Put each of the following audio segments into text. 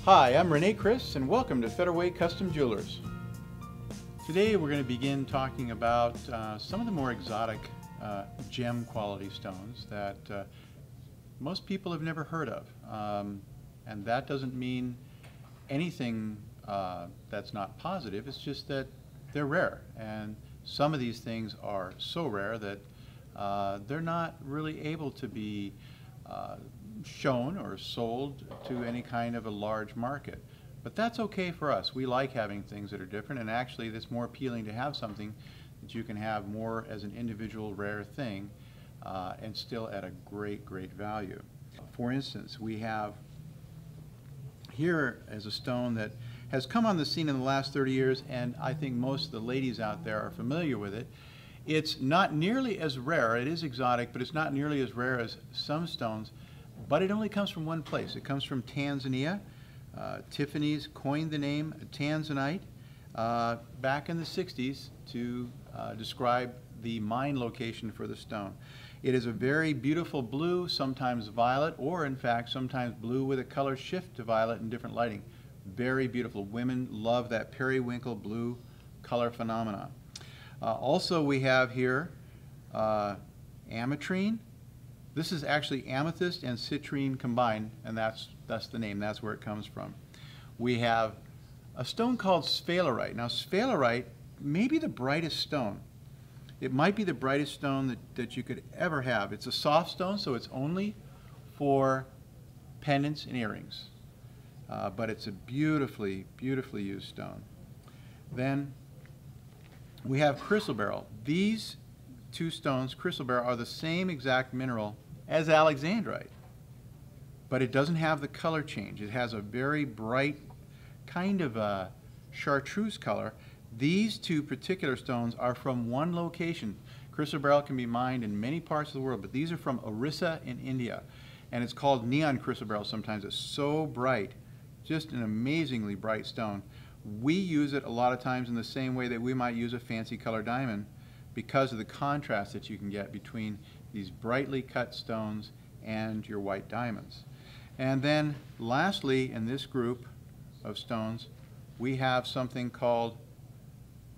Hi, I'm Rene Chris, and welcome to Federway Custom Jewelers. Today we're going to begin talking about some of the more exotic gem quality stones that most people have never heard of. And that doesn't mean anything that's not positive, it's just that they're rare. And some of these things are so rare that they're not really able to be shown or sold to any kind of a large market. But that's okay for us. We like having things that are different, and actually it's more appealing to have something that you can have more as an individual rare thing and still at a great value. For instance, we have here as a stone that has come on the scene in the last 30 years, and I think most of the ladies out there are familiar with it. It's not nearly as rare. It is exotic, but it's not nearly as rare as some stones. But it only comes from one place. It comes from Tanzania. Tiffany's coined the name Tanzanite back in the 60s to describe the mine location for the stone. It is a very beautiful blue, sometimes violet, or in fact sometimes blue with a color shift to violet in different lighting. Very beautiful. Women love that periwinkle blue color phenomena. Also we have here ametrine. This is actually amethyst and citrine combined, and that's the name. That's where it comes from. We have a stone called Tsavorite. Now, Tsavorite may be the brightest stone. It might be the brightest stone that you could ever have. It's a soft stone, so it's only for pendants and earrings. But it's a beautifully used stone. Then we have chrysoberyl. These two stones, chrysoberyl, are the same exact mineral as alexandrite, but it doesn't have the color change. It has a very bright kind of a chartreuse color. These two particular stones are from one location. Chrysoberyl can be mined in many parts of the world, but these are from Orissa in India, and it's called neon chrysoberyl sometimes. It's so bright, just an amazingly bright stone. We use it a lot of times in the same way that we might use a fancy color diamond, because of the contrast that you can get between these brightly cut stones and your white diamonds. And then lastly, in this group of stones, we have something called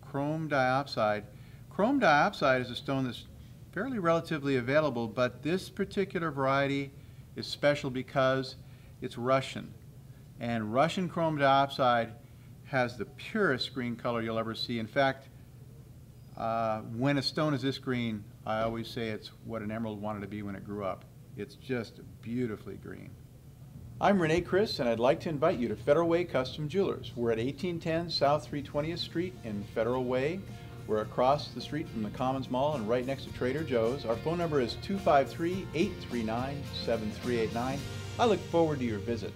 chrome diopside. Chrome diopside is a stone that's fairly relatively available, but this particular variety is special because it's Russian. And Russian chrome diopside has the purest green color you'll ever see. In fact, when a stone is this green, I always say it's what an emerald wanted to be when it grew up. It's just beautifully green. I'm Rene Chris, and I'd like to invite you to Federal Way Custom Jewelers. We're at 1810 South 320th Street in Federal Way. We're across the street from the Commons Mall and right next to Trader Joe's. Our phone number is 253-839-7389. I look forward to your visit.